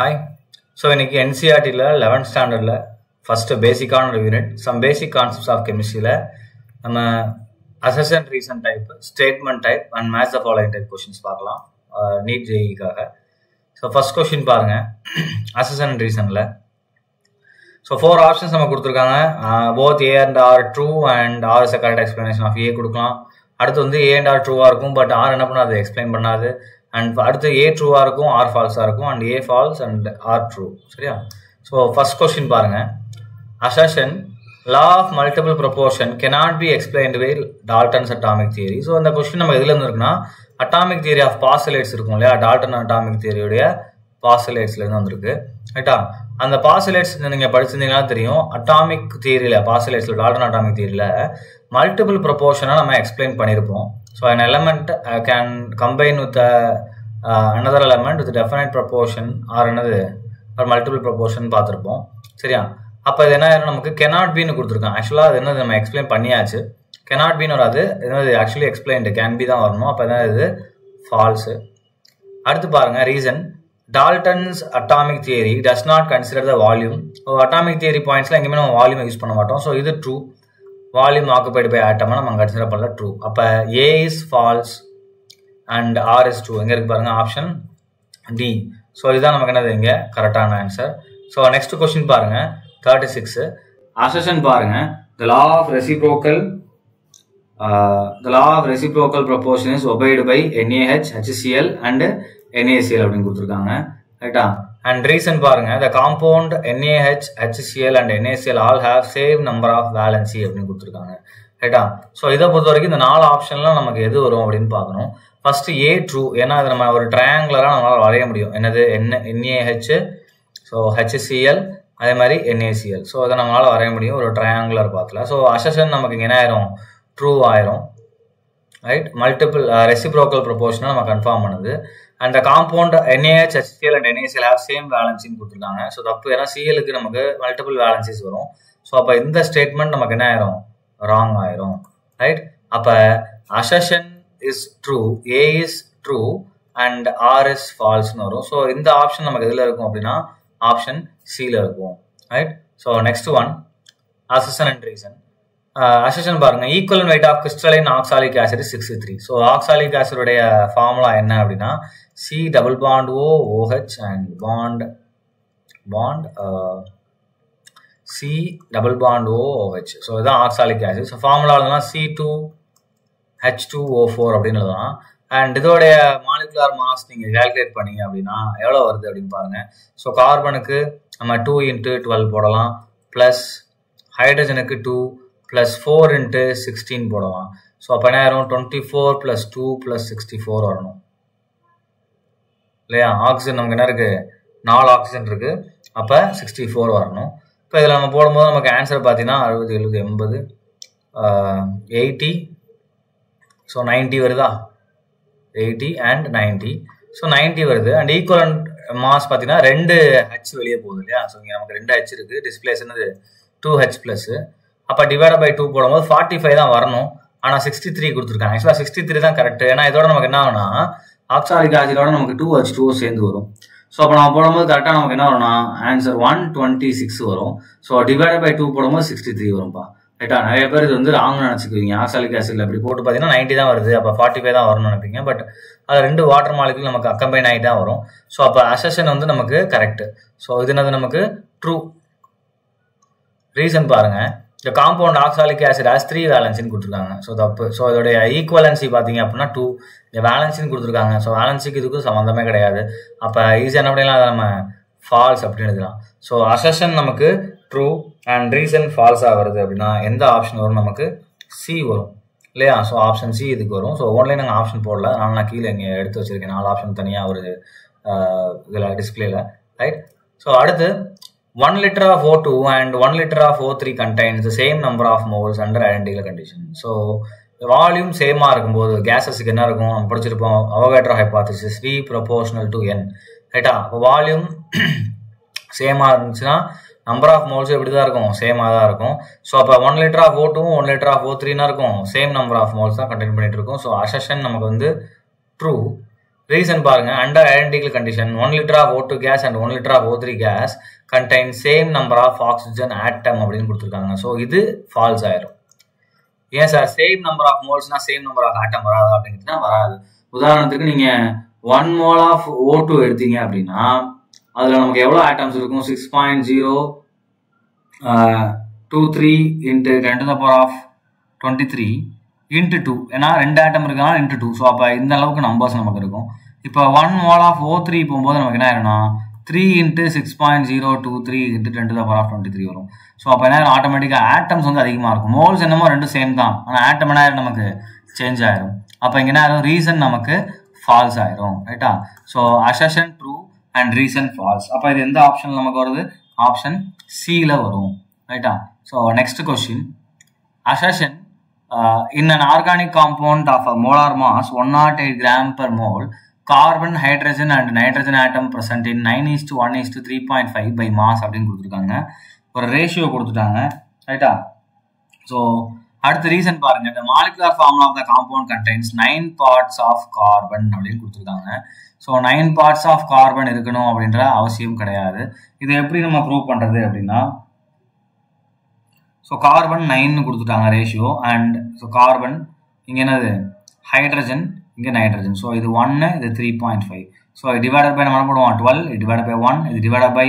Hi. So இன்னைக்கு NCERT-ல 11th ஸ்டாண்டர்ட்ல first பேசிக்கான ஒரு unit some basic concepts of கெமிஸ்ட்ரியில நம்ம assertion reason type statement type and match the following type questions பார்க்கலாம் நீட் ஜேஇக்காக. ஸோ ஃபர்ஸ்ட் கொஸ்டின் பாருங்க அசர்ஷன் ரீசன்ல. ஸோ 4 ஆப்ஷன்ஸ் நம்ம கொடுத்துருக்காங்க. Both A and R true and R is a correct explanation of A கொடுக்கலாம். அடுத்து வந்து ஏ and R ட்ரூவா இருக்கும், பட் ஆர் என்ன பண்ணாது எக்ஸ்பிளைன் பண்ணாது. அண்ட் அடுத்து ஏ ட்ரூவா இருக்கும், ஆர் ஃபால்ஸா இருக்கும், and A false and R true. சரியா? ஸோ ஃபர்ஸ்ட் கொஸ்டின் பாருங்க. Assertion law of multiple proportion cannot be explained by Dalton's atomic theory. So இந்த கொஸ்டின் நம்ம எதுல இருந்து இருக்குன்னா அட்டாமிக் தியரி ஆஃப் பாஸ்டலேட்ஸ் இருக்கும் இல்லையா, டால்டன் அட்டாமிக் தியரியுடைய பாஸ்டலேட்ஸ்ல இருந்து வந்திருக்கு. ரைட்டா? அந்த பாஸ்டலேட்ஸ் நீங்க படிச்சிருந்தீங்கன்னா தெரியும், அட்டாமிக் தியரியில பாஸ்டலேட்ஸ்ல டால்டன் அட்டாமிக் தியரியில மல்டிபிள் ப்ரொபோர்ஷனா நம்ம எக்ஸ்பிளைன் பண்ணியிருப்போம். So an element can combine with another element with definite proportion or another or multiple proportion பார்த்துருப்போம். சரியா? அப்போ இது என்ன நமக்கு cannot be ன்னு கொடுத்துருக்கான். ஆக்சுவலாக அது என்னது நம்ம எக்ஸ்பிளைன் பண்ணியாச்சு. cannot be ன்னு வராது, என்னது ஆக்சுவலி எக்ஸ்பிளைன்டு கேன் பி தான் வரணும். அப்போ என்ன இது ஃபால்ஸு. அடுத்து பாருங்க reason. Dalton's atomic theory does not consider the volume. Atomic theory பாயிண்ட்ஸ்ல எங்கேயுமே நம்ம வால்யூம் யூஸ் பண்ண மாட்டோம். ஸோ இது ட்ரூ. வால்யூம் ஆக்குபைடு பை ஆட்டமா நம்ம கன்சிடர் பண்ணல, ட்ரூ. அப்போ A is false and R is true. எங்க இருக்கு பாருங்க, ஆப்ஷன் டி. ஸோ இதுதான் நமக்கு என்னது இங்க கரெக்டான ஆன்சர். ஸோ நெக்ஸ்ட் கொஸ்டின் பாருங்க 36. அசர்ஷன் பாருங்க. The law of reciprocal proportion is obeyed by NaH, HCl and NaCl அப்படின்னு கொடுத்துருக்காங்க. ரைட்டா? அண்ட் ரீசன் பாருங்க. The compound NaH, HCl and NaCl all have same number of valency அப்படின்னு கொடுத்துருக்காங்க. ரைட்டா? So இதை பொறுத்த வரைக்கும் இந்த 4 ஆப்ஷன்லாம் நமக்கு எது வரும் அப்படின்னு பார்க்கணும். ஃபர்ஸ்ட் ஏ ட்ரூ, ஏன்னா அது நம்ம ஒரு ட்ரையாங்குலரா நம்மளால வரைய முடியும். என்னது NaH, ஸோ HCl அதே மாதிரி NaCl. ஸோ அதை நம்மளால வரைய முடியும் ஒரு ட்ரையாங்குலர் பாத்தில். ஸோ அசர்ஷன் நமக்கு என்ன ஆயிரும், ட்ரூ ஆயிரும். ரைட்? மல்டிபிள் ரெசிப்ரோக்கல் ப்ரொபோர்ஷனை நம்ம கன்ஃபார்ம் பண்ணுது. And compound NaH, HCl and NaCl have same வேலன்சின்னு கொடுத்துருக்காங்க. ஸோ தப்பு, ஏன்னா சிஎலுக்கு நமக்கு மல்டிபிள் வேலன்சிஸ் வரும். ஸோ அப்போ இந்த ஸ்டேட்மெண்ட் நமக்கு என்ன ஆயிரும், ராங் ஆயிரும். ரைட்? அப்போ assertion is true, A is true and R is ஃபால்ஸ்னு வரும். ஸோ இந்த ஆப்ஷன் நமக்கு எதில் இருக்கும் அப்படின்னா ஆப்ஷன் சில இருக்கும். Right? So next one assertion and reason. Assertion பாருங்க. Equal weight of crystalline oxalic acid 63. So oxalic ஆசிடுடைய ஃபார்முலா என்ன அப்படின்னா C double bond O OH and bond C double bond O OH. So இதுதான் oxalic acid. So formula C2H2O4 அப்படின்னு எழுதலாம். And இதோடைய molecular mass நீங்க calculate பண்ணீங்க அப்படின்னா எவ்வளவு வருது அப்படின்னு பாருங்க. ஸோ கார்பனுக்கு நம்ம 2 × 12 போடலாம், பிளஸ் ஹைட்ரஜனுக்கு 2 + 4 × 16 போடலாம். ஸோ அப்போ என்ன ஆயிரும், 24 + 2 + 64 வரணும் இல்லையா? ஆக்சிஜன் நமக்கு என்ன இருக்கு, 4 ஆக்சிஜன் இருக்கு, அப்போ 64 வரணும். இப்போ இதில் நம்ம போடும்போது நமக்கு ஆன்சர் பார்த்தீங்கன்னா 60, 70, 80, 80. ஸோ 90 வருதா, 80 and 90. ஸோ 90 வருது. அண்ட் ஈக்குவலன்ட் மாஸ் பார்த்தீங்கன்னா 2 H வெளியே போகுது இல்லையா? ஸோ இங்கே நமக்கு 2 H இருக்கு, டிஸ்பிளேஸ் என்னது 2H +. அப்போ டிவைட் பை 2 போடும்போது 45 தான் வரணும். ஆனால் 63 கொடுத்துருக்காங்க. ஆக்சுவலாக 63 தான் கரெக்ட். ஏன்னா இதோட நமக்கு என்ன ஆகுனா ஆக்சாலிக் ஆசிடோட நமக்கு 2H2O சேர்ந்து வரும். ஸோ அப்போ நம்ம போடும்போது கரெக்டாக நமக்கு என்ன வரும்னா ஆன்சர் 126 வரும். ஸோ டிவைட் பை 2 போடும்போது 63 வரும்பா. ரைட்டா? நிறைய பேர் இது வந்து ராங் நினைச்சுக்குவீங்க. ஆக்சாலிக் ஆசிட்ல இப்படி போட்டு பார்த்தீங்கன்னா 90 தான் வருது, அப்போ 45 தான் வரும்னு நினைப்பீங்க. பட் அது 2 வாட்டர் மாலிகுல் நமக்கு அக்கம்பைன் ஆகி தான் வரும். ஸோ அப்போ அசர்ஷன் வந்து நமக்கு கரெக்ட். ஸோ இது என்னது நமக்கு ட்ரூ. ரீசன் பாருங்க. இந்த காம்பவுண்ட் ஆக்சாலிக் ஆசிட் ஹேஸ் 3 வேலன்சின்னு கொடுத்துருக்காங்க. ஸோ தப்பு. ஸோ இதோடைய ஈக்குவலன்சி பார்த்தீங்க அப்படின்னா 2. இந்த வேலன்சின்னு கொடுத்துருக்காங்க. ஸோ வேலன்சிக்கு இதுக்கும் சம்மந்தமே கிடையாது. அப்போ ஈஸியாக என்ன பண்ணிடலாம், அதை நம்ம ஃபால்ஸ் அப்படின்னு எழுதலாம். ஸோ அசர்ஷன் நமக்கு ட்ரூ அண்ட் ரீசன் ஃபால்ஸாக வருது அப்படின்னா எந்த ஆப்ஷன் வரும், நமக்கு சி வரும் இல்லையா? ஸோ ஆப்ஷன் சி இதுக்கு வரும். ஸோ ஒன்லைன் நாங்கள் ஆப்ஷன் போடல, அதனால நான் கீழே இங்கே எடுத்து வச்சிருக்கேன் 4 ஆப்ஷன் தனியாக ஒரு இதில் டிஸ்பிளேல. ரைட்? ஸோ அடுத்து 1 liter of O2 and 1 liter of O3 contains the same number of moles under identical condition. So volume சேமாக இருக்கும்போது கேஸஸுக்கு என்ன இருக்கும், நம்ம படிச்சிருப்போம் Avogadro hypothesis V proportional to N. ரைட்டா? அப்போ வால்யூம் சேமாக இருந்துச்சுன்னா நம்பர் ஆஃப் மோல்ஸ் எப்படி தான் இருக்கும், சேமாக தான் இருக்கும். ஸோ அப்போ 1 liter of O2 1 liter of O3 இருக்கும், சேம் நம்பர் ஆஃப் மோல்ஸ் தான் கண்டெயின் பண்ணிட்டு இருக்கும். ஸோ அசர்ஷன் நமக்கு வந்து ட்ரூ. ரீசன் பாருங்க, under identical condition 1 liter of O2 gas and 1 liter of O3 gas contain same number of oxygen atom அப்படின்னு கொடுத்துருக்காங்க. So இது ஃபால்ஸ் ஆயிரும். ஏன் சார் சேம் நம்பர் ஆஃப் மோல்ஸ்னா சேம் நம்பர் ஆஃப் ஆட்டம் வராது அப்படிங்கிறதுனா வராது. உதாரணத்துக்கு நீங்க 1 mole of O2 எடுத்தீங்க அப்படின்னா அதுல நமக்கு எவ்வளவு ஆட்டம்ஸ் இருக்கும்? 6.023 into 10 to the power of 23 into 2. ஏன்னா 2 ஆட்டம் இருக்காங்க into 2. ஸோ அப்போ இந்த அளவுக்கு நம்பர்ஸ் நமக்கு இருக்கும். இப்போ 1 mole of O3 போகும்போது நமக்கு என்ன ஆயிரும்னா 3 into 6.023 into 10 to the power of 23 வரும். ஸோ அப்போ என்ன ஆயிரும்? ஆட்டோமேட்டிக்காக ஆட்டம்ஸ் வந்து அதிகமாக இருக்கும். மோல்ஸ் என்னமோ ரெண்டும் சேம் தான், ஆனால் ஆட்டம் என்ன ஆயிரும்? நமக்கு சேஞ்ச் ஆயிரும். அப்போ இங்கே என்ன ஆயிரும்? ரீசன் நமக்கு ஃபால்ஸ் ஆயிரும். ரைட்டா? So assertion true and reason false. அப்போ இது எந்த ஆப்ஷன் நமக்கு வருது? ஆப்ஷன் சியில் வரும். ரைட்டா? So next question, assertion in an organic compound of a molar mass 108 gram per mole, carbon, hydrogen and nitrogen atom present in 9:1:3.5 by mass அப்படின்னு கொடுத்துருக்காங்க. ஒரு ரேஷியோ கொடுத்துட்டாங்க. ரைட்டா? ஸோ அடுத்த ரீசன் பாருங்க, the molecular formula of the compound contains 9 parts of carbon அப்படின்னு கொடுத்துருக்காங்க. So 9 parts of carbon இருக்கணும் அப்படின்ற அவசியம் கிடையாது. இது எப்படி நம்ம ப்ரூவ் பண்றது அப்படின்னா, ஸோ கார்பன் 9 கொடுத்துட்டாங்க ரேஷியோ, அண்ட் ஸோ கார்பன் இங்கே என்னது? ஹைட்ரஜன், இங்கே நைட்ரஜன். ஸோ இது 1, இது 3.5. ஸோ டிவைடட் பை நம்ம என்ன பண்ணுவோம்? 12, இது டிவைட் பை 1, இது டிவைட் பை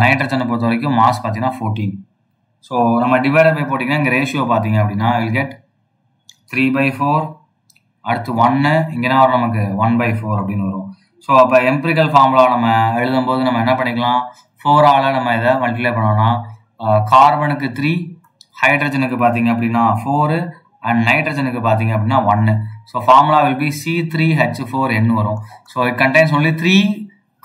நைட்ரஜனை பொறுத்த வரைக்கும் மாஸ் பார்த்தீங்கன்னா 14. ஸோ நம்ம டிவைட் பை போட்டிங்கன்னா இங்கே ரேஷியோ பார்த்தீங்க அப்படின்னா வில் கெட் 3/4, அடுத்து 1, இங்கே என்ன வரும்? நமக்கு 1/4 அப்படின்னு வரும். ஸோ அப்போ எம்பிரிக்கல் ஃபார்முலா நம்ம எழுதும்போது நம்ம என்ன பண்ணிக்கலாம்? 4ஆல் நம்ம இதை மல்டிப்ளை பண்ணோம்னா கார்பனுக்கு 3, ஹைட்ரஜனுக்கு பார்த்தீங்க அப்படின்னா 4 அண்ட் நைட்ரஜனுக்கு பார்த்தீங்க அப்படின்னா 1. So formula will be C3H4n வரும். So it contains only 3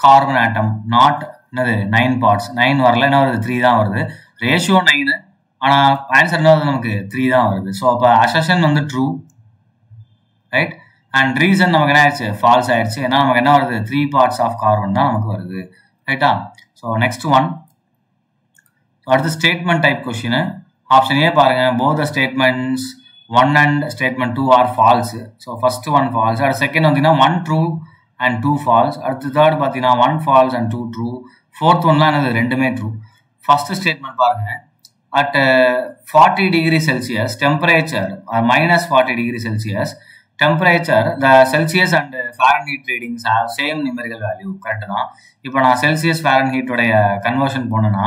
carbon atom, not என்னது 9 பார்ட்ஸ். 9 வரல, என்ன வருது? 3 தான் வருது. ரேஷியோ 9, ஆனால் ஆன்சர் என்ன வருது? நமக்கு 3 தான் வருது. ஸோ அப்போ அசர்ஷன் வந்து ட்ரூ, ரைட்? அண்ட் ரீசன் நமக்கு என்ன ஆயிடுச்சு? ஃபால்ஸ் ஆயிடுச்சு. ஏன்னா நமக்கு என்ன வருது? 3 பார்ட்ஸ் ஆஃப் கார்பன் தான் நமக்கு வருது. ரைட்டா? ஸோ நெக்ஸ்ட் ஒன், அடுத்து statement type question. Option A பாருங்க, both the statements 1 and statement 2 are false. So first 1 false, அடுத்து செகண்ட் பார்த்தீங்கன்னா 1 true and 2 false, அடுத்து தேர்ட் பார்த்தீங்கன்னா 1 false and 2 true, ஃபோர்த் ஒன்லாம் என்னது? ரெண்டுமே ட்ரூ. ஃபர்ஸ்ட் ஸ்டேட்மெண்ட் பாருங்க, at 40 degrees Celsius temperature or minus 40 degrees Celsius temperature, the Celsius and Fahrenheit readings have same numerical value. Correct தான். இப்போ நான் செல்சியஸ் ஃபாரன்ஹீட் உடைய கன்வர்ஷன் போனேன்னா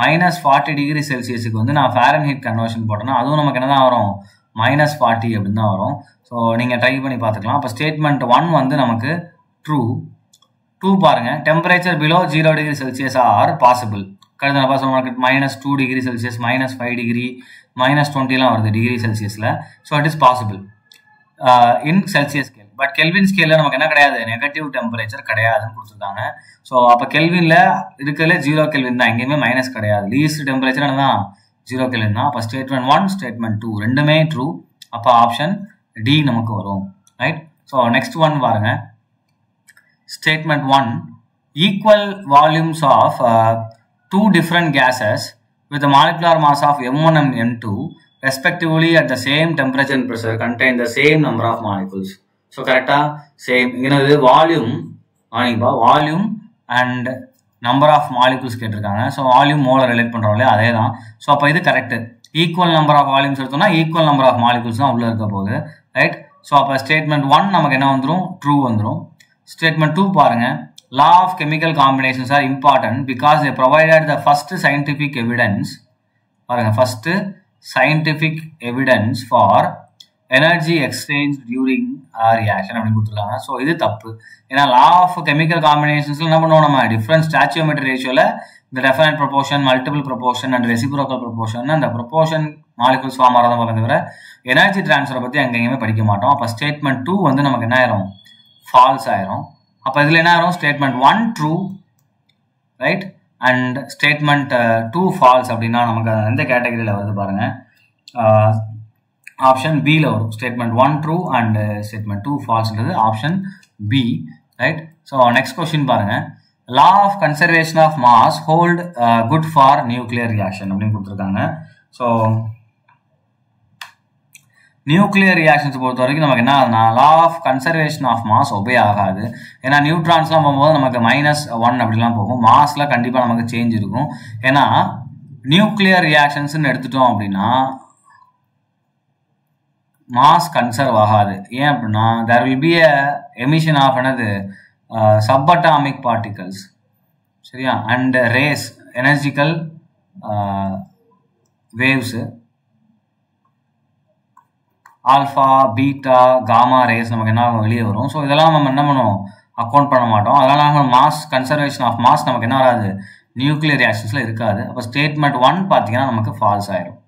-40 டிகிரி செல்சியஸுக்கு வந்து நான் ஃபாரன்ஹீட் கன்வர்ஷன் போட்டேன்னா அதுவும் நமக்கு என்ன தான் வரும்? -40 அப்படின்னு தான் வரும். ஸோ நீங்கள் ட்ரை பண்ணி பார்த்துக்கலாம். அப்போ ஸ்டேட்மெண்ட் 1 வந்து நமக்கு ட்ரூ. 2 பாருங்க, temperature below 0 degree Celsius R possible. கருது நான் பாசம் நமக்கு -2 டிகிரி செல்சியஸ், -5 டிகிரி, -20 வருது டிகிரி செல்சியஸில். So it is possible in Celsius scale. But kelvin ஸ்கேலில் நமக்கு என்ன கிடையாது? நெகட்டிவ் டெம்பரேச்சர் கிடையாதுன்னு கொடுத்துருக்காங்க. ஸோ அப்போ கெல்வின்ல இருக்கிறதுல 0 கெல்வின் தான், எங்கேயுமே மைனஸ் கிடையாது. லீஸ்ட் டெம்பரேச்சர் தான் 0 கெல்வின் தான். அப்போ ஸ்டேட்மெண்ட் 1, ஸ்டேட்மெண்ட் 2 ரெண்டுமே ட்ரூ. அப்போ ஆப்ஷன் டி நமக்கு வரும். ரைட்? ஸோ நெக்ஸ்ட் ஒன் பாருங்க, statement 1, equal volumes of 2 different gases with a molecular mass of M1 and M2 respectively at the same temperature and pressure contain the same number of molecules. So correct? Same. This volume, volume and number of molecules கேட்டிருக்காங்க. So volume மோல relate பண்ணுறோம் இல்லையா, அதே தான். So அப்போ இது correct. Equal number of volumes எடுத்தோம்னா equal number of molecules தான் உள்ளே இருக்க போகுது. ரைட்? ஸோ அப்போ ஸ்டேட்மெண்ட் 1 நமக்கு என்ன வந்துடும்? ட்ரூ வந்துடும். ஸ்டேட்மெண்ட் 2 பாருங்க, law of chemical combinations are important because they provided the first scientific evidence. பாருங்க, first scientific evidence for energy exchange during a reaction அப்படின்னு கொடுத்துருக்காங்க. ஸோ இது தப்பு. ஏன்னா லா ஆஃப் கெமிக்கல் காம்பினேஷன்ஸ்ல என்ன பண்ணுவோம்? நம்ம டிஃப்ரெண்ட் ஸ்டாச்சியோமெட்ரி ரேஷியோல இந்த definite proportion, multiple proportion and reciprocal proportion அந்த ப்ரொபோர்ஷன் மாலிகூல்ஸ் ஃபார்ம் ஆகிறத பார்க்க தவிர எனர்ஜி டிரான்ஸ்ஃபரை பற்றி எங்கேயுமே படிக்க மாட்டோம். அப்போ ஸ்டேட்மெண்ட் 2 வந்து நமக்கு என்ன ஆயிரும்? ஃபால்ஸ் ஆயிரும். அப்போ இதில் என்ன ஆயிரும்? Statement 1 true, right, and statement 2 false. அப்படின்னா நமக்கு எந்த கேட்டகரியில் வருது பாருங்க, ஆப்ஷன் பியில் வரும். ஸ்டேட்மெண்ட் 1 ட்ரூ அண்ட் ஸ்டேட்மெண்ட் 2 ஃபால்ஸ்ன்றது option B. Right? So next question பாருங்க, law of conservation of mass hold good for nuclear reaction அப்படின்னு கொடுத்துருக்காங்க. ஸோ நியூக்ளியர் ரியாக்ஷன்ஸ் பொறுத்த வரைக்கும் நமக்கு என்ன ஆகுதுன்னா law of conservation of mass obey ஆகாது. ஏன்னா நியூட்ரான்ஸ்லாம் போகும்போது நமக்கு -1 அப்படிலாம் போகும். மாஸ்ல கண்டிப்பாக நமக்கு சேஞ்ச் இருக்கும். ஏன்னா நியூக்ளியர் ரியாக்ஷன்ஸ்ன்னு எடுத்துட்டோம் அப்படின்னா மாஸ் கன்சர்வ் ஆகாது. ஏன் அப்படின்னா there will be a emission of என்னது சப்அட்டாமிக் பார்ட்டிகல்ஸ், சரியா, அண்ட் ரேஸ் எனர்ஜிக்கல் waves alpha beta gamma rays நமக்கு என்ன ஆகும் வெளியே வரும். ஸோ இதெல்லாம் நம்ம என்ன பண்ணுவோம் அக்கௌண்ட் பண்ண மாட்டோம். அதெல்லாம் நாங்கள் மாஸ் கன்சர்வேஷன் ஆஃப் மாஸ் நமக்கு என்ன வராது நியூக்ளியர் ரியாக்ஷன்ஸில் இருக்காது. அப்போ ஸ்டேட்மெண்ட் 1 பார்த்தீங்கன்னா நமக்கு ஃபால்ஸ் ஆயிடும்.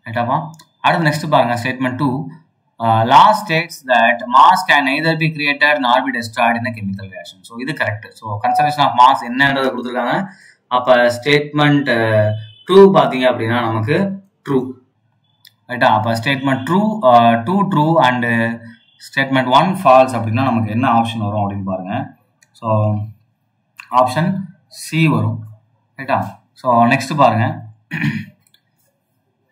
ரைட்டாப்பா. அடுத்து நெக்ஸ்ட் பாருங்க statement 2. law states that mass can neither be created nor be destroyed in a chemical reaction. So இது correct. So conservation of mass என்னன்றதை கொடுத்துருக்காங்க. அப்போ ஸ்டேட்மெண்ட் 2 பார்த்தீங்க அப்படின்னா நமக்கு ட்ரூ. ரைட்டா. அப்போ statement 2 true and statement 1 false அப்படின்னா நமக்கு என்ன ஆப்ஷன் வரும் அப்படின்னு பாருங்க. ஸோ ஆப்ஷன் சி வரும். ரைட்டா. ஸோ நெக்ஸ்ட் பாருங்க.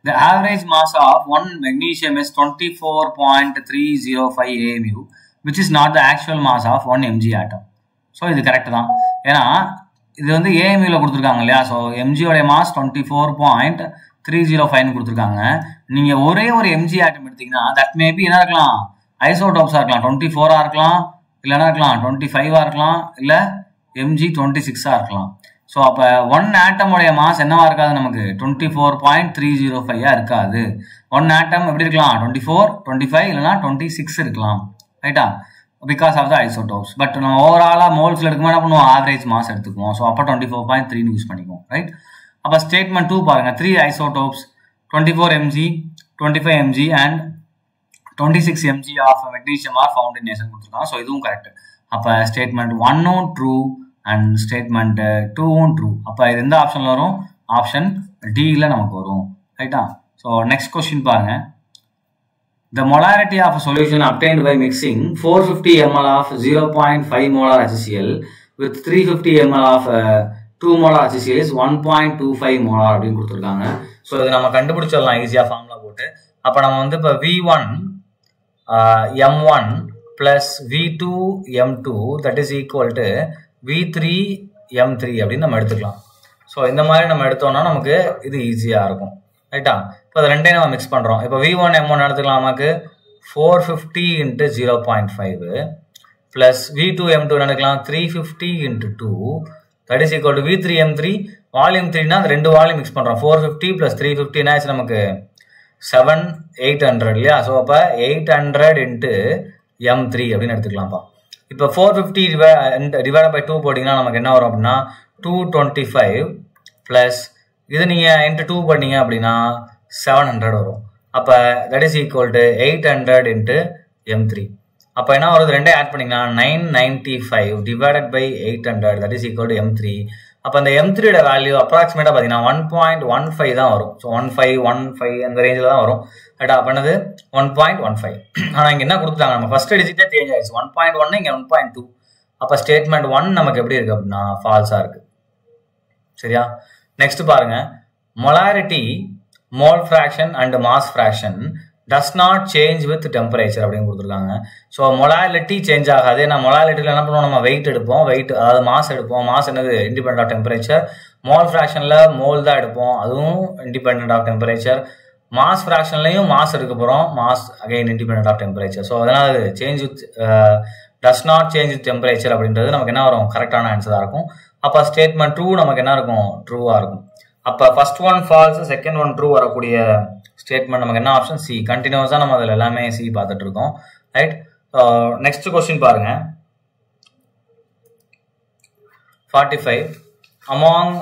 The average mass of one magnesium is 24.305 AMU, which is not the actual mass of 1 mg atom. So இது கரெக்ட் தான். ஏன்னா இது வந்து ஏஎம்யூவில் கொடுத்துருக்காங்க இல்லையா. ஸோ எம்ஜியோடைய மாஸ் 24.305 கொடுத்துருக்காங்க. நீங்கள் ஒரே ஒரு எம்ஜி ஆட்டம் எடுத்தீங்கன்னா தட் மேபி என்ன இருக்கலாம் ஐசோடோப்ஸாக இருக்கலாம். 24 இருக்கலாம், இல்லைன்னா இருக்கலாம் 25 இருக்கலாம், இல்லை எம்ஜி 26 இருக்கலாம். ஸோ அப்போ 1 ஆட்டமுடைய மாஸ் என்னவா இருக்காது நமக்கு 24.305 இருக்காது. 1 ஆட்டம் எப்படி இருக்கலாம் 24, 25 இல்லைனா 26 இருக்கலாம். ரைட்டா. Because of the isotopes. But நம்ம ஓவராலாக மோல்ஸில் எடுக்கும்போது என்ன பண்ணுவோம் ஆவரேஜ் மாஸ் எடுத்துக்குவோம். ஸோ அப்போ 24.3 யூஸ் பண்ணிக்குவோம். ரைட். அப்போ ஸ்டேட்மெண்ட் 2 பாருங்க. 3 isotopes 24 mg, 25 mg and 26 mg of magnesium are found in nation கொடுத்துருக்காங்க. ஸோ இதுவும் கரெக்ட். அப்போ statement 1 true and statement 2 true. அப்போ இது எந்த ஆப்ஷனில் வரும் ஆப்ஷன் டியில் நமக்கு வரும். ரைட்டா. ஸோ நெக்ஸ்ட் கொஸ்டின் பாருங்க. The molarity of a solution obtained by mixing 450 ml of 0.5 molar HCl with 350 ml of 2 molar HCl is 1.25 molar அப்படின்னு கொடுத்துருக்காங்க. ஸோ இதை நம்ம கண்டுபிடிச்சிடலாம் ஈஸியாக ஃபார்முலா போட்டு. அப்போ நம்ம வந்து இப்போ V1 M1 plus V2 M2 that is equal to V3 M3 அப்படின்னு நம்ம எடுத்துக்கலாம். ஸோ இந்த மாதிரி நம்ம எடுத்தோம்னா நமக்கு இது ஈஸியாக இருக்கும். ரைட்டா. இப்போ அது ரெண்டையும் நம்ம மிக்ஸ் பண்ணுறோம். இப்போ V1 M1 எடுத்துக்கலாம். நமக்கு 450 × 0.5 ப்ளஸ் V2 M2 எடுக்கலாம் 350 × 2 that is equal to V3 M3. Volume 3னா அந்த ரெண்டு வால்யூம் மிக்ஸ் பண்ணுறோம். 450 + 350 ஆச்சு நமக்கு 800 இல்லையா. ஸோ அப்போ 800 × M3 அப்படின்னு எடுத்துக்கலாம்ப்பா. இப்போ 450 டிவைட் பை 2 போட்டிங்கன்னா நமக்கு என்ன வரும் அப்படின்னா 225 ப்ளஸ் இது நீங்கள் இன்ட்டு 2 பண்ணீங்க அப்படின்னா 700 வரும். அப்போ that is equal to 800 × M3. அப்போ என்ன வருது ரெண்டே ஆட் பண்ணிங்கன்னா 995 divided by 800 that is equal to M3. அப்போ அந்த M3யோட வேல்யூ அப்ராக்சிமேட்டாக பார்த்தீங்கன்னா 1.15 தான் வரும். ஸோ 1515 அந்த ரேஞ்சில் தான் வரும். ரைட்டா. அப்போ என்னது 1.15. ஆனால் இங்கே என்ன கொடுத்துட்டாங்க நம்ம ஃபர்ஸ்ட் டிஜிட்டே சேஞ்ச் ஆயிடுச்சு. 1.1 இங்கே 1.2. அப்போ ஸ்டேட்மெண்ட் 1 நமக்கு எப்படி இருக்குது அப்படின்னா ஃபால்ஸாக இருக்குது. சரியா. நெக்ஸ்ட் பாருங்க. Molarity mole fraction and mass fraction does not change with temperature அப்படின்னு கொடுத்துருக்காங்க. ஸோ மொலாலிட்டி சேஞ்ச் ஆகாது. ஏன்னா மொலாலிட்டியில் என்ன பண்ணுவோம் நம்ம வெயிட் எடுப்போம். வெயிட் அதாவது மாஸ் எடுப்போம். மாஸ் என்னது இண்டிபெண்ட் ஆஃப் டெம்பரேச்சர். மோல் ஃப்ராக்ஷனில் மோல் தான் எடுப்போம். அதுவும் இண்டிபெண்ட் ஆஃப் டெம்பரேச்சர். மாஸ் ஃப்ராக்ஷன்லையும் மாஸ் எடுக்க போகிறோம். Mass again independent of temperature. So அதனால் அது change with does not change with temperature அப்படின்றது நமக்கு என்ன வரும் கரெக்டான ஆன்சராக இருக்கும். அப்போ ஸ்டேட்மெண்ட் 2 நமக்கு என்ன இருக்கும் ட்ரூவாக இருக்கும். அப்போ first one falls second one true வரக்கூடிய ஸ்டேட்மெண்ட் நமக்கு என்ன ஆப்ஷன் சி. கண்டினியூஸாக நம்ம அதில் எல்லாமே சி பார்த்துட்டு இருக்கோம். ரைட். நெக்ஸ்ட் கொஸ்டின் பாருங்க. 45 among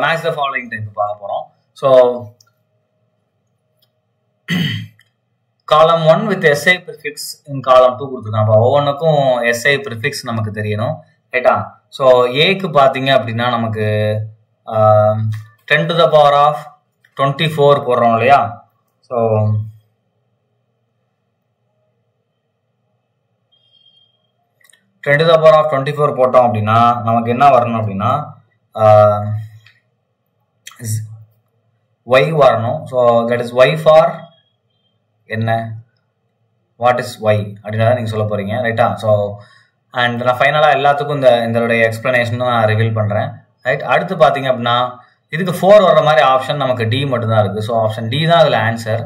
match the following type பார்க்க போகிறோம். ஸோ காலம் 1 வித் SI ப்ரிஃபிக்ஸ் இன் காலம் 2 கொடுத்துருக்காங்க. அப்போ ஒவ்வொன்றுக்கும் SI ப்ரிஃபிக்ஸ் நமக்கு தெரியணும். ரைட்டா. ஸோ ஏக்கு பார்த்தீங்க அப்படின்னா நமக்கு 10⁻24 போடுறோம் இல்லையா. ஸோ 10⁻24 போட்டோம் அப்படின்னா நமக்கு என்ன வரணும் அப்படின்னா y வரணும். So that is y for என்ன வாட் இஸ் ஒய் அப்படின்றத நீங்கள் சொல்ல போகிறீங்க, ரைட்டா? ஸோ அண்ட் நான் ஃபைனலாக எல்லாத்துக்கும் இதனுடைய எக்ஸ்ப்ளனேஷனும் நான் ரிவீல் பண்ணுறேன், ரைட்? அடுத்து பார்த்தீங்க அப்படின்னா இதுக்கு 4 வர்ற மாதிரி ஆப்ஷன் நமக்கு டி மட்டும்தான் இருக்குது. ஸோ ஆப்ஷன் டி தான் அதில் ஆன்சர்.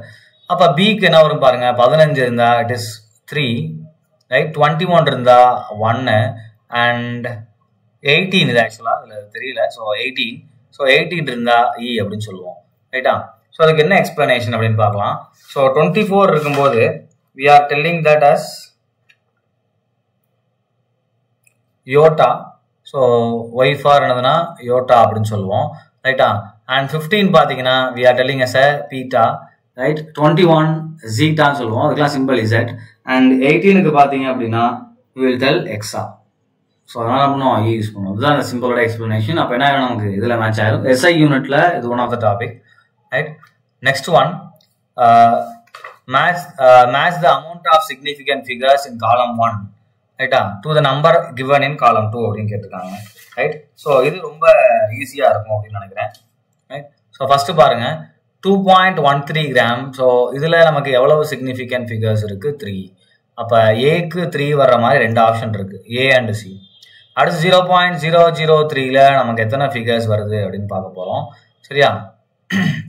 அப்போ பிக்கு என்ன வரும் பாருங்க, 15 இருந்தால் இட் இஸ் 3, ரைட்? 21 இருந்தால் 1 அண்ட் 18 இது ஆக்சுவலாக அதில் தெரியல. ஸோ 18, ஸோ 18 இருந்தால் இ அப்படின்னு சொல்லுவோம், ரைட்டா? ஸோ அதுக்கு என்ன எக்ஸ்பிளனேஷன் அப்படின்னு பார்க்கலாம். ஸோ 24 இருக்கும்போது we are telling that as yotta. So why for என்னதுன்னா யோட்டா அப்படின்னு சொல்லுவோம், ரைட்டா? அண்ட் 15 பார்த்தீங்கன்னா we are telling as a beta, right? 21 ஜீட்டான்னு சொல்லுவோம், அதுக்கெல்லாம் சிம்பிள் இசட். அண்ட் 18க்கு பார்த்தீங்க அப்படின்னா we will tell exa. So அதனால் பண்ணுவோம் ஐ யூஸ் பண்ணுவோம். இதுதான் அந்த சிம்பிளோட எக்ஸ்பிளனேஷன். அப்போ என்ன ஆகும், நமக்கு இதில் மேட்ச் ஆயிடும். எஸ்ஐ யூனிட்ல இது one of the topic, right? Next one, match the amount of significant figures in column 1, ரைட்டா, to the number given in column 2 அப்படின்னு கேட்டிருக்காங்க, ரைட்? ஸோ இது ரொம்ப ஈஸியாக இருக்கும் அப்படின்னு நினைக்கிறேன், ரைட்? ஸோ ஃபர்ஸ்ட் பாருங்க 2.13 கிராம். ஸோ இதில் நமக்கு எவ்வளவு சிக்னிஃபிகண்ட் ஃபிகர்ஸ் இருக்கு, 3. அப்போ ஏக்கு 3 வர்ற மாதிரி 2 ஆப்ஷன் இருக்கு, ஏ அண்ட் சி. அடுத்து 0.003ல நமக்கு எத்தனை ஃபிகர்ஸ் வருது அப்படின்னு பார்க்க போகிறோம், சரியா?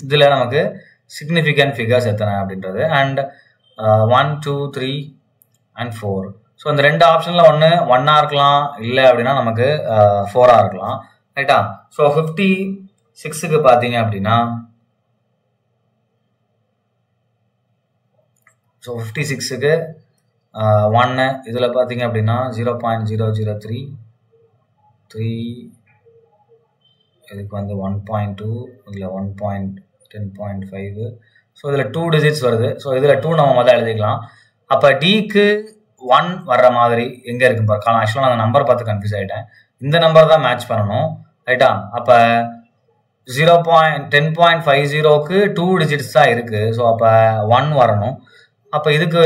இதில் நமக்கு சிக்னிஃபிகண்ட் ஃபிகர்ஸ் எத்தனை அப்படின்றது. And 1, 2, 3 and 4. ஸோ இந்த 2 ஆப்ஷனில் ஒன்று 1ஆக இருக்கலாம், இல்லை அப்படின்னா நமக்கு 4ஆக இருக்கலாம், ரைட்டா? ஸோ 56க்கு பார்த்தீங்க அப்படின்னா, ஸோ 56க்கு 1, இதில் பார்த்தீங்க அப்படின்னா 0.003, 3, இதுக்கு வந்து 1.2, இதில் 1.10.5. ஸோ இதில் 2 டிஜிட்ஸ் வருது. ஸோ இதில் 2 நம்ம முதல்ல எழுதிக்கலாம். அப்போ டிக்கு 1 வர்ற மாதிரி எங்கே இருக்கு பார்க்கலாம். ஆக்சுவலாக நான் நம்பர் பார்த்து கன்ஃபியூஸ் ஆகிட்டேன். இந்த நம்பர் தான் மேட்ச் பண்ணணும், ரைட்டா? அப்போ 10.50க்கு 2 டிஜிட்ஸ் தான் இருக்குது. ஸோ அப்போ 1 வரணும். அப்போ இதுக்கு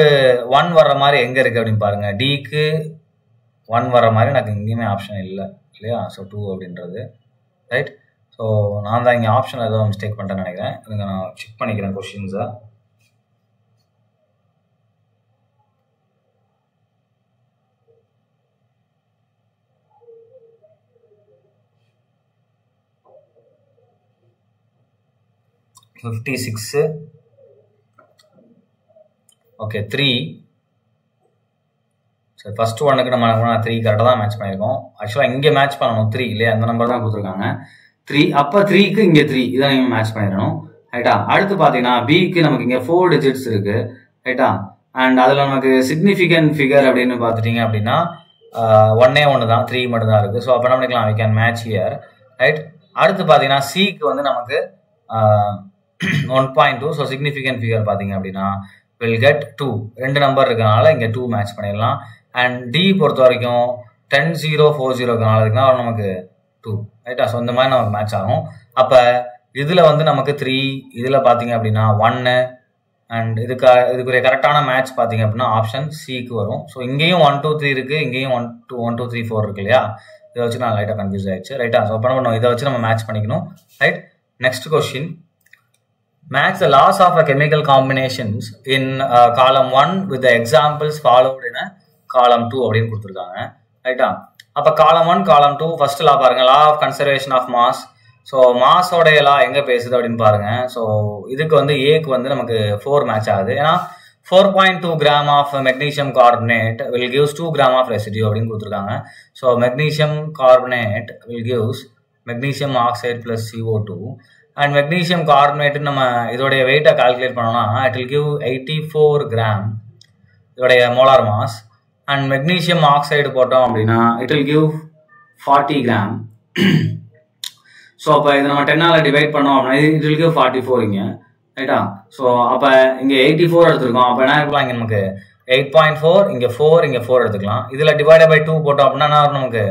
1 வர்ற மாதிரி எங்கே இருக்குது அப்படின்னு பாருங்கள். டிக்கு 1 வர்ற மாதிரி எனக்கு எங்கேயுமே ஆப்ஷன் இல்லை இல்லையா? ஸோ 2 அப்படின்றது, ரைட்? ஸோ நான் தான் இங்கே ஆப்ஷன் ஏதோ மிஸ்டேக் பண்ணிட்டேன்னு நினைக்கிறேன். இதுங்க நான் செக் பண்ணிக்கிறேன் கொஸ்டின்ஸை. ஓகே 3. சரி, ஃபர்ஸ்ட் ஒன்னுக்கு நம்ம 3 கரெக்டாக தான் மேட்ச் பண்ணியிருக்கோம். ஆக்சுவலாக இங்கே மேட்ச் பண்ணணும் 3 இல்லையா? அந்த நம்பர் தான் கொடுத்துருக்காங்க 3. அப்போ 3க்கு இங்கே 3 இதை நீங்கள் மேட்ச் பண்ணிடணும், ரைட்டா? அடுத்து பார்த்தீங்கன்னா பிக்கு நமக்கு இங்கே 4 டிஜிட்ஸ் இருக்கு, ரைட்டா? அண்ட் அதில் நமக்கு சிக்னிஃபிகண்ட் ஃபிகர் அப்படின்னு பார்த்துட்டீங்க அப்படின்னா 1 தான், 3 மட்டும் தான் இருக்குது. ஸோ அப்போ என்ன பண்ணிக்கலாம், we can match here, right? அடுத்து பார்த்தீங்கன்னா சிக்கு வந்து நமக்கு 1.2. ஸோ சிக்னிஃபிகண்ட் ஃபிகர் பார்த்தீங்க அப்படின்னா வில் கெட் 2. 2 நம்பர் இருக்கனால இங்கே 2 மேட்ச் பண்ணிடலாம். அண்ட் டி பொறுத்த வரைக்கும் 10.040 இருக்குன்னா நமக்கு 2, ரைட்டா? ஸோ இந்த மாதிரி நமக்கு மேட்ச் ஆகும். அப்போ இதில் வந்து நமக்கு 3, இதில் பார்த்தீங்க அப்படின்னா 1. அண்ட் இதுக்குரிய கரெக்டான மேட்ச் பார்த்தீங்க அப்படின்னா ஆப்ஷன் சிக்கு வரும். ஸோ இங்கேயும் 1, 2, 3 இருக்குது, இங்கேயும் 1, 2, 3, 4 இருக்கு இல்லையா? இதை வச்சு நான் லைட்டாக கன்ஃபியூஸ் ஆயிடுச்சு, ரைட்டா? ஸோ அப்போ நம்ம இதை வச்சு நம்ம மேட்ச் பண்ணிக்கணும், right? Next question, match the laws of a chemical combinations in column 1 with the examples followed in a column 2 அப்படின்னு கொடுத்துருக்காங்க, ரைட்டா? அப்போ column 1 column 2 ஃபர்ஸ்ட் லா பாருங்க, law of conservation of mass. So மாஸோடைய லா எங்கே பேசுது அப்படின்னு பாருங்க. ஸோ இதுக்கு வந்து ஏக்கு வந்து நமக்கு 4 மேட்ச் ஆகுது. ஏன்னா 4.2 gram of magnesium carbonate will gives 2 gram of residue அப்படின்னு கொடுத்துருக்காங்க. So magnesium carbonate will gives magnesium oxide plus CO2. And magnesium carbonate நம்ம இதோடைய வெயிட்டை கால்குலேட் பண்ணோம்னா இட் வில் கிவ் 84 கிராம் இதோடைய molar mass. And magnesium oxide போட்டோம் அப்படின்னா it will give 40 gram. So அப்போ இதை நம்ம 10ஆல் டிவைட் பண்ணோம் அப்படின்னா இட் வில் கிவ் 44 இங்கே, ரைட்டா? ஸோ அப்போ இங்கே 84 எடுத்துருக்கோம். அப்போ என்ன இருக்கலாம், இங்கே நமக்கு 8.4, இங்கே 4, இங்கே 4 எடுத்துக்கலாம். இதில் டிவைட் பை 2 போட்டோம் அப்படின்னா என்ன வரும், நமக்கு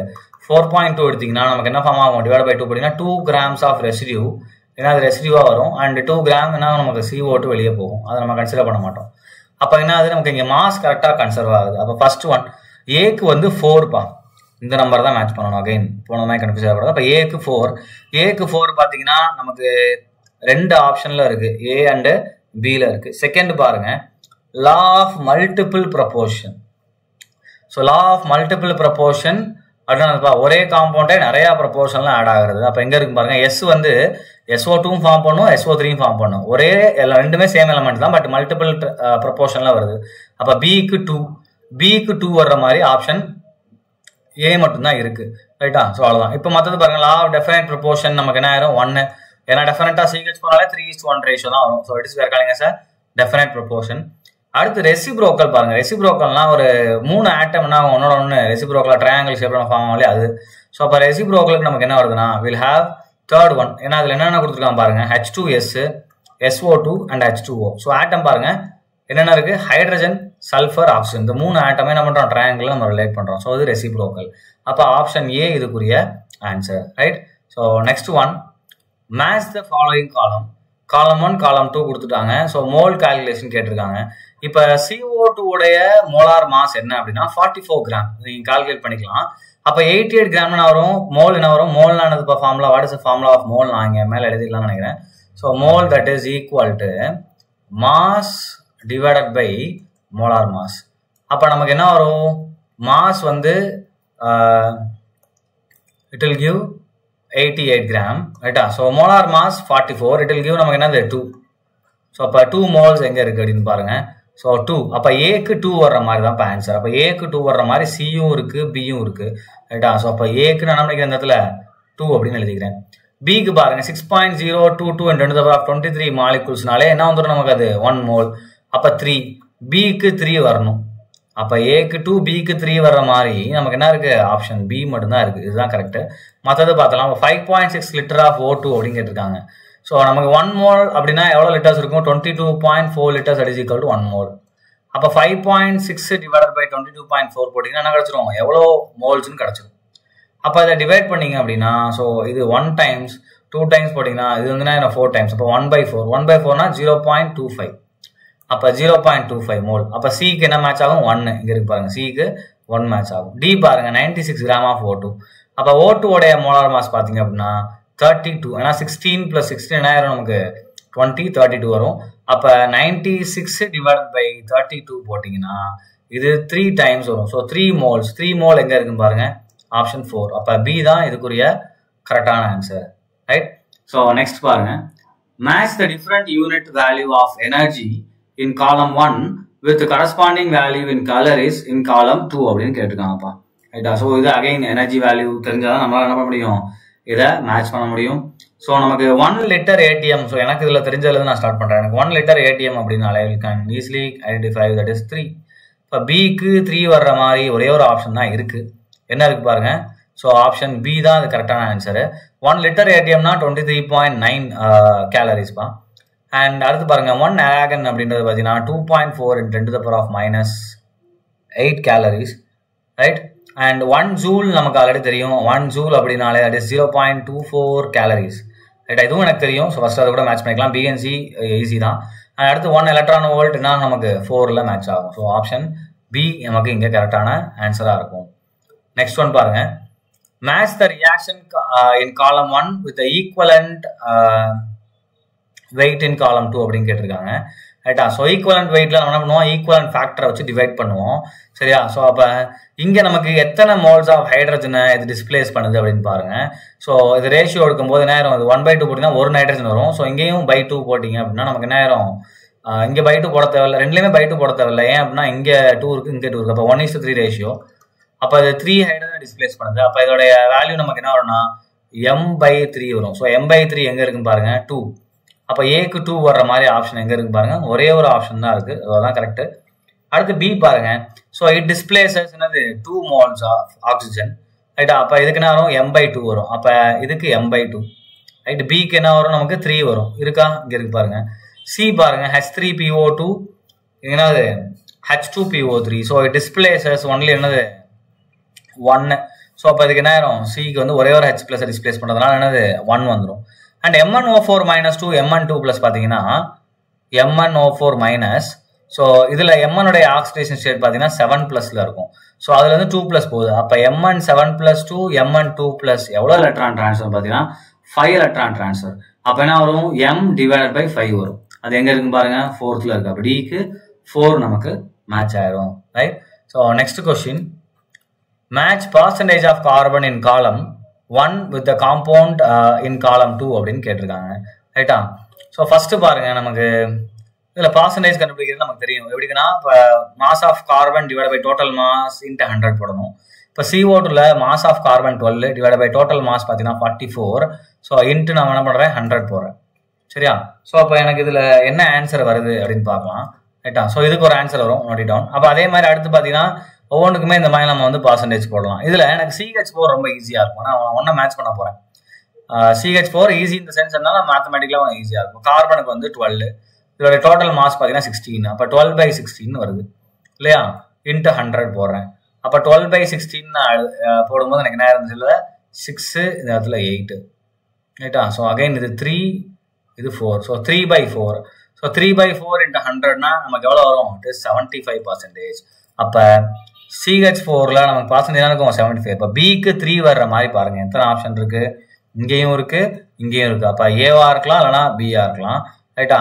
4.2 எடுத்திங்கன்னா நமக்கு என்ன ஃபார்ம் ஆகும், டிவைட் பை 2 போட்டிங்கன்னா 2 கிராம்ஸ் ஆஃப் ரெசிடியூ. ஏன்னா அது ரெசிடியூவாக வரும். அண்ட் 2 கிராம் என்ன நமக்கு CO2 வெளியே போகும், அதை நம்ம கன்சிடர் பண்ண மாட்டோம். அப்போ என்ன ஆகுது, நமக்கு இங்கே மாஸ் கரெக்டாக கன்சர்வ் ஆகுது. அப்போ ஃபர்ஸ்ட் ஒன் ஏக்கு வந்து 4பா, இந்த நம்பர் தான் மேட்ச் பண்ணணும். அகைன் போன மாதிரி கன்ஃபியூஸ் ஆகக்கூடாது. அப்போ ஏக்கு 4 பார்த்தீங்கன்னா நமக்கு 2 ஆப்ஷனில் இருக்குது, ஏ அண்டு பியில் இருக்குது. செகண்ட் பாருங்க law of multiple proportion. So law of multiple proportion அப்படின்னா ஒரே காம்பவுண்டே நிறைய ப்ரொபோர்ஷன்லாம் ஆட் ஆகுறது. அப்போ எங்க இருக்கு பாருங்க, எஸ் வந்து SO2 ஃபார்ம் பண்ணும், SO3 ஃபார்ம் பண்ணும். ஒரே ரெண்டுமே சேம் எலமெண்ட் தான், பட் மல்டிபிள் ப்ரொபோர்ஷன்ல வருது. அப்போ பிக்கு டூ வர்ற மாதிரி ஆப்ஷன் ஏ மட்டும்தான் இருக்கு. ரைட்டா? ஸோ அவ்வளோதான். இப்போ மற்றது பாருங்க, லா ஆஃப் டெஃபைனைட் ப்ரொபோர்ஷன் நமக்கு என்ன ஆயிரும் 1. ஏன்னா டெஃபைனட்டா சீக்வென்ஸ் போனாலே 3:1 ரேஷியோ தான் வரும். So it is calling sir definite proportion. அடுத்து ரெசிப்ரோக்கல் பாருங்க. ரெசிப்ரோக்கல்னா ஒரு 3 ஆட்டம்னா ஒன்னோட ஒன்று ரெசிப்ரோக்கல் ட்ரையாங்கிள் ஷேப்ல ஃபார்ம் ஆகலே அது. ஸோ அப்போ ரெசிப்ரோக்கலுக்கு நமக்கு என்ன வருதுன்னா வில் ஹேவ் தேர்ட் ஒன். ஏன்னா அதில் என்னென்ன கொடுத்துருக்காங்க பாருங்க, H2S, SO2 and H2O. So ஆட்டம் பாருங்க என்னென்ன இருக்கு, ஹைட்ரஜன், சல்ஃபர், ஆக்சிஜன். இந்த 3 ஆட்டமே என்ன பண்றோம், ட்ரையாங்கிள் நம்ம ரிலேட் பண்றோம். ஸோ இது ரெசிப்ரோக்கல். அப்போ ஆப்ஷன் ஏ இதுக்குரிய answer. Right? So next one, match the following காலம். காலம் 1 காலம் 2 கொடுத்துட்டாங்க. ஸோ மோல் கால்குலேஷன் கேட்டிருக்காங்க. இப்போ CO2 உடைய மோலார் மாஸ் என்ன அப்படின்னா 44 கிராம். நீங்க கால்குலேட் பண்ணிக்கலாம். அப்போ 88 கிராம் என்ன வரும், மோல் என்ன வரும், மோல்னானது இப்போ formula, what is the formula of mole நான் இங்கே மேலே எழுதிக்கலாம்னு நினைக்கிறேன். So mole that is equal to mass divided by molar mass. அப்போ நமக்கு என்ன வரும், மாஸ் வந்து it will give 88 gram. Right? So molar mass 44, it will give நமக்கு என்னது 2. ஸோ அப்போ 2 மோல்ஸ் எங்கே இருக்குது அப்படின்னு பாருங்க. ஸோ 2, அப்போ ஏக்கு 2 வர்ற மாதிரி தான் இப்போ ஆன்சர். அப்போ ஏக்கு 2 வர்ற மாதிரி சியும் இருக்குது, பியும் இருக்குது. ரைட்டா? ஸோ அப்போ ஏக்கு நான் நினைக்கிறேன் இந்த இடத்துல 2 அப்படின்னு எழுதிக்கிறேன். பிக்கு பாருங்க 6.022 × 10⁻23 மாலிகுல்ஸ்னாலே என்ன வந்துடும் நமக்கு, அது 1 மோல். அப்போ 3, பிக்கு 3 வரணும். அப்போ ஏக்கு 2, பிக்கு 3 வர்ற மாதிரி நமக்கு என்ன இருக்கு, ஆப்ஷன் பி மட்டும்தான் இருக்கு. இதுதான் கரெக்ட். மற்றது பார்த்தலாம். 5.6 லிட்டர் ஆஃப் O2 அப்படின்னு கேட்டிருக்காங்க. ஸோ நமக்கு 1 மோல் அப்படின்னா எவ்வளோ லிட்டர்ஸ் இருக்கும், 22.4 litres at is equal to 1 mole. அப்போ 5.6 டிவைட் பை 22.4 போட்டிங்கன்னா என்ன கிடச்சிரும், எவ்வளோ மோல்ஸ்ன்னு கிடச்சிரும். அப்போ இதை டிவைட் பண்ணீங்க அப்படின்னா, ஸோ இது 1 டைம்ஸ் 2 டைம்ஸ் போட்டிங்கன்னா இது வந்து 4 டைம்ஸ். அப்போ 1/4, 1/4னா 0.25. அப்போ 0.25 மோல். அப்போ சிக்கு என்ன மேட்ச் ஆகும், 1. இங்கே இருக்கு பாருங்க, சிக்கு 1 மேட்ச் ஆகும். டி பாருங்க 96 கிராம் ஆஃப் O2. அப்போ O2 உடைய மோலார் மாஸ் பார்த்தீங்க அப்படின்னா 32. ஏன்னா 16 + 16 என்ன ஆயிரும் நமக்கு 20, 32 வரும். அப்போ 96 டிவைட் பை 32 போட்டிங்கன்னா இது 3 டைம்ஸ் வரும். So 3 moles. 3 மோல் எங்கே இருக்குன்னு பாருங்க, ஆப்ஷன் 4. அப்போ பி தான் இதுக்குரிய கரெக்டான ஆன்சர். ரைட்? ஸோ நெக்ஸ்ட் பாருங்க, match the different unit value of energy in column 1 with the corresponding value in calories in column 2 அப்படின்னு கேட்டிருக்காங்கப்பா. ரைட்டா? ஸோ இது அகைன் எனர்ஜி வேல்யூ தெரிஞ்சாதான் நம்மளால என்ன பண்ண முடியும், இதை மேட்ச் பண்ண முடியும். ஸோ நமக்கு 1 லிட்டர் ATM. ஸோ எனக்கு இதில் தெரிஞ்சதுல நான் ஸ்டார்ட் பண்ணுறேன். எனக்கு 1 லிட்டர் ATM அப்படின்னாலே we can easily identify that is 3. இப்போ பிக்கு 3 வர்ற மாதிரி ஒரே ஒரு ஆப்ஷன் தான் இருக்கு. என்ன இருக்கு பாருங்க, ஸோ ஆப்ஷன் பி தான் அது கரெக்டான ஆன்சரு. 1 லிட்டர் ATMனா 23.9 கேலரிஸ்பா. அண்ட் அடுத்து பாருங்க 1 aragon அப்படின்றது பார்த்தீங்கன்னா 2.4 × 10⁻8 கேலரிஸ். ரைட்? அண்ட் 1 ஜூல் நமக்கு ஆல்ரெடி தெரியும். 1 ஜூல் அப்படின்னாலே அது 0.24 கேலரிஸ். ரைட்? இதுவும் எனக்கு தெரியும். ஸோ ஃபர்ஸ்ட் அதை கூட மேட்ச் பண்ணிக்கலாம். பிஎன்சி ஈஸி தான். அண்ட் அடுத்து 1 எலக்ட்ரான் வோல்ட்னா நமக்கு 4ல் மேட்ச் ஆகும். ஸோ ஆப்ஷன் பி நமக்கு இங்கே கரெக்டான ஆன்சராக இருக்கும். நெக்ஸ்ட் ஒன் பாருங்க, match the reaction in column 1 with equivalent wait இன் காலம் 2 அப்படின்னு கேட்டிருக்காங்க. ரைட்டா? ஸோ ஈக்குவலண்ட் வெயிட்ல நம்ம என்ன பண்ணுவோம், ஈக்குவலண்ட் ஃபேக்டரை வச்சு டிவைட் பண்ணுவோம். சரியா? ஸோ அப்போ இங்கே நமக்கு எத்தனை மோல்ஸ் ஆஃப் ஹைட்ரஜனை இது டிஸ்பிளேஸ் பண்ணுது அப்படின்னு பாருங்க. ஸோ இது ரேஷியோ எடுக்கும்போது என்ன ஆயிரும், அது 1/2 போட்டிங்கன்னா 1 நைட்ரஜன் வரும். ஸோ இங்கேயும் /2 போட்டிங்க அப்படின்னா நமக்கு என்ன ஆயிரும், இங்கே /2 போட தேவையில்லை, ரெண்டுலேயுமே /2 போட தேவையில்லை. ஏன் அப்படின்னா இங்கே 2 இருக்கு, இங்கே 2 இருக்கு. அப்போ 1:3 ரேஷியோ. அப்போ இது 3 ஹைட்ரஜனை டிஸ்பிளேஸ் பண்ணுது. அப்போ இதோடைய வேல்யூ நமக்கு என்ன வரும்னா m/3 வரும். ஸோ m/3 எங்கே இருக்குன்னு பாருங்க, 2. அப்போ ஏக்கு 2 வர்ற மாதிரி ஆப்ஷன் எங்கே இருக்கு பாருங்க, ஒரே ஒரு ஆப்ஷன் தான் இருக்கு, அதுதான் கரெக்ட். அடுத்து பி பாருங்க, ஸோ இட் டிஸ்பிளேசஸ் என்னது 2 மோல்ஸ் ஆஃப் ஆக்சிஜன். ரைட்டா? அப்போ இதுக்கு என்ன வரும், m/2 வரும். அப்போ இதுக்கு m/2. ரைட்? பிக்கு என்ன வரும், நமக்கு 3 வரும். இருக்கா? இங்கே இருக்கு பாருங்க. சி பாருங்க H3PO2 என்னது H2PO3. So it displeases only என்னது 1. ஸோ அப்போ இதுக்கு என்ன ஆயிரும், சிக்கு வந்து ஒரே ஒரு H+ டிஸ்பிளேஸ் பண்ணுறதுனால என்னது 1 வந்துடும். அண்ட் MnO4 - 2 Mn2+ பார்த்தீங்கன்னா MnO4-. ஸோ இதில் Mn ஆக்சிடேஷன் ஸ்டேட் பார்த்தீங்கன்னா 7+ல இருக்கும். ஸோ அதுல இருந்து 2+ போகுது. அப்போ Mn7+2 Mn2+ எவ்வளோ எலக்ட்ரான் ட்ரான்ஸ்ஃபர் பார்த்தீங்கன்னா 5 எலக்ட்ரான் ட்ரான்ஸ்ஃபர். அப்போ என்ன வரும், m/5 வரும். அது எங்க இருக்குன்னு பாருங்க, 4th இருக்கு. அப்போ டிக்கு 4 நமக்கு மேட்ச் ஆயிரும். Right. So next question, match percentage of carbon in column 1 with the compound இன் காலம் 2 அப்படின்னு கேட்டிருக்காங்க. ரைட்டா. ஸோ ஃபர்ஸ்ட் பாருங்க, நமக்கு இதில் பர்சன்டேஜ் கண்டுபிடிக்கிறது நமக்கு தெரியும். எப்படின்னா, இப்போ mass of carbon divide by total mass into 100 போடணும். இப்போ CO2ல mass of carbon 12 divide by total mass பார்த்தீங்கன்னா 44. ஸோ இன்ட்டு நான் என்ன பண்ணுறேன், 100 போடுறேன். சரியா. ஸோ அப்போ எனக்கு இதில் என்ன ஆன்சர் வருது அப்படின்னு பார்க்கலாம். ரைட்டா. ஸோ இதுக்கு ஒரு ஆன்சர் வரும், நோட் இட் டவுன். அப்போ அதே மாதிரி அடுத்து பார்த்தீங்கன்னா ஒவ்வொன்றுக்குமே இந்த மாதிரி நம்ம வந்து பர்சன்டேஜ் போடலாம். இதில் எனக்கு CH4 ரொம்ப ஈஸியாக இருக்கும். நான் ஒன்றை மேட்ச் பண்ண போகிறேன். CH4 ஈஸி இந்த சென்ஸ் இருந்தாலும் மேத்தமெட்டிக்கலாக ஈஸியாக இருக்கும். கார்பனுக்கு வந்து 12, இதோட டோட்டல் மாஸ் பார்த்தீங்கன்னா 16. அப்போ 12/16 வருது இல்லையா, இன்ட்டு 100 போடுறேன். அப்போ 12/16 போடும்போது எனக்கு என்ன இருந்துச்சு இல்லை 6, இந்த இடத்துல 8. ரைட்டா. ஸோ அகைன் இது 3, இது 4. ஸோ 3/4. ஸோ 3/4 இன்ட்டு 100னா நமக்கு எவ்வளோ வரும், இட் இஸ் 75%. அப்போ CH4ல நமக்கு பர்சன்டேஜ் இருக்கும் 75. இப்போ Bக்கு 3 வர்ற மாதிரி பாருங்க, எத்தனை ஆப்ஷன் இருக்கு, இங்கேயும் இருக்கு இங்கேயும் இருக்கு. அப்போ ஏவா இருக்கலாம் இல்லைனா பிஆ இருக்கலாம். ரைட்டா.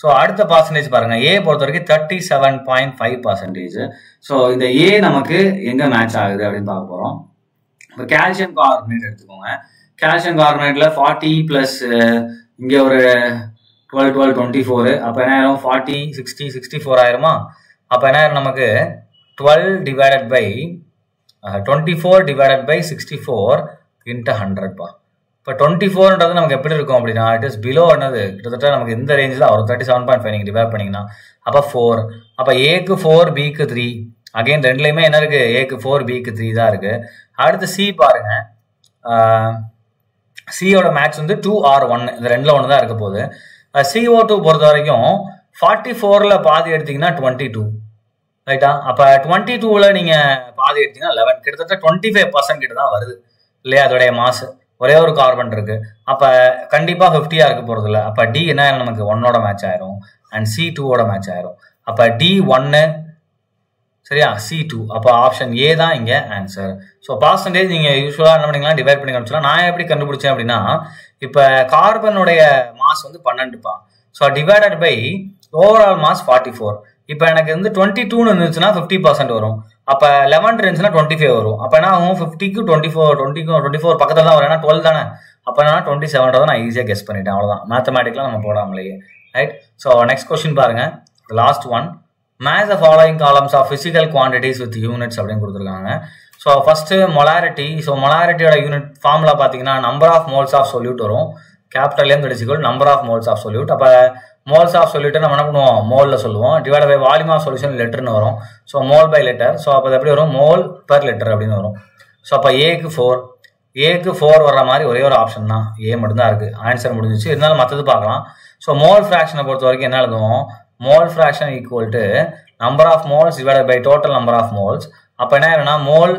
ஸோ அடுத்த பர்சன்டேஜ் பாருங்க, ஏ பொறுத்த வரைக்கும் 37.5%. ஸோ இந்த ஏ நமக்கு எங்க மேட்ச் ஆகுது அப்படின்னு பார்க்க போறோம். இப்போ கால்சியம் கார்பனேட் எடுத்துக்கோங்க. கால்சியம் கார்பனேட்ல 40 பிளஸ் இங்கே ஒரு 12, 12, 24. அப்போ என்ன ஆயிரும், 40, 60, 64 ஆயிருமா. அப்போ என்ன ஆயிரும், நமக்கு 12 divided by 24 divided by 64 into 100 பா. இப்போ 24ன்றது நமக்கு எப்படி இருக்கும் அப்படின்னா, இட் இஸ் பிலோ என்னது, கிட்டத்தட்ட நமக்கு இந்த ரேஞ்சில் ஒரு 37.5 நீங்கள் டிவைட் பண்ணிங்கன்னா அப்போ 4. அப்போ ஏக்கு 4, பிக்கு 3. அகைன் ரெண்டுலையுமே என்ன இருக்கு, ஏக்கு 4, பிக்கு 3 தான் இருக்கு. அடுத்து சி பாருங்க, சியோட மேட்ச் வந்து 2 or 1, இந்த ரெண்டுல ஒன்று தான் இருக்க போகுது. CO2 பொறுத்த வரைக்கும் 44ல பாதி எடுத்தீங்கன்னா 22. ரைட்டா. அப்போ 22ல நீங்கள் பாதி எடுத்தீங்கன்னா 11, கிட்டத்தட்ட 25% கிட்ட தான் வருது இல்லையா அதோடைய மாசு. ஒரே ஒரு கார்பன் இருக்கு. அப்போ கண்டிப்பாக 50 இருக்க போகிறது இல்லை. அப்போ டி என்ன நமக்கு 1ஓட மேட்ச் ஆயிரும் அண்ட் C2ஓட மேட்ச் ஆயிரும். அப்போ D1 சரியா, C2. அப்போ ஆப்ஷன் ஏ தான் இங்கே ஆன்சர். ஸோ பர்சன்டேஜ் நீங்கள் யூஸ்வலாக என்ன பண்ணிக்கலாம், டிவைட் பண்ணி கண்டுபிடிச்சலாம். நான் எப்படி கண்டுபிடிச்சேன் அப்படின்னா, இப்போ கார்பனுடைய மாஸ் வந்து 12பா. So divided by overall mass 44. இப்போ எனக்கு வந்து 22ன்னு இருந்துச்சுன்னா 50% வரும். அப்போ 11 இருந்துச்சுன்னா 25 வரும். அப்போ என்ன ஆகும், 50க்கு 24 பக்கத்தில் தான் வரும். ஏன்னா 12 தானே. அப்போ என்ன 27 நான் ஈஸியாக கெஸ் பண்ணிட்டேன். அவ்வளோதான், மேத்தமேட்டிக்கலாக நம்ம போடாமலேயே. ரைட். ஸோ நெக்ஸ்ட் கொஸ்டின் பாருங்க, last one. Match the following columns of physical quantities with units அப்படின்னு கொடுத்துருக்காங்க. So first molarity. ஸோ மொலாரிட்டியோட யூனிட் ஃபார்முலா பார்த்தீங்கன்னா number of moles of solute வரும். Capital M = number of moles of சொல்யூட். So moles of சொல்யூட்டை நம்ம என்ன பண்ணுவோம், மோலில் சொல்லுவோம். Divide by volume of solution லிட்டர்னு வரும். So mole by litre. So அப்போ எப்படி வரும், மோல் பெர் லிட்டர் அப்படின்னு வரும். ஸோ அப்போ ஏக்கு 4 வர்ற மாதிரி ஒரே ஒரு ஆப்ஷன் தான், ஏ மட்டும்தான் இருக்கு. ஆன்சர் முடிஞ்சிச்சு. இருந்தாலும் மற்றது பார்க்கலாம். ஸோ மோல் ஃப்ராக்ஷனை பொறுத்த வரைக்கும் என்ன எழுதுவோம், mole fraction equal to number of moles divided by total number of moles. அப்போ என்ன ஆயிரும்னா மோல்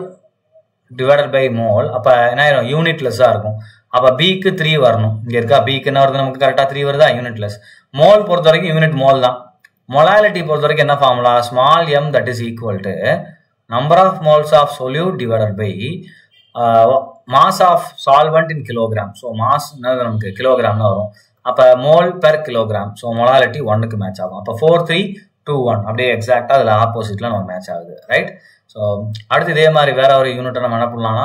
டிவைடட் பை மோல். அப்போ என்ன ஆயிரும், யூனிட்லெஸ்ஸாக இருக்கும். அப்போ பிக்கு 3 வரணும். இங்கே இருக்கா, பிக்கு என்ன வருது நமக்கு, கரெக்டாக 3 வருதா, யூனிட்லெஸ். மோல் பொறுத்த வரைக்கும் யூனிட் மோல் தான். மொலாலிட்டி பொறுத்த வரைக்கும் என்ன formula, small m that is equal to number of moles of solute divided by mass of solvent in kilogram. So mass நமக்கு கிலோகிராம் தான் வரும். அப்போ mole per kilogram. So molality 1க்கு மேட்ச் ஆகும். அப்போ 4, 3, 2, 1 அப்படியே எக்ஸாக்டாக அதில் ஆப்போசிட்ல நம்ம மேட்ச் ஆகுது. ரைட். ஸோ அடுத்து இதே மாதிரி வேற ஒரு யூனிட்டை நம்ம என்ன பண்ணலாம்னா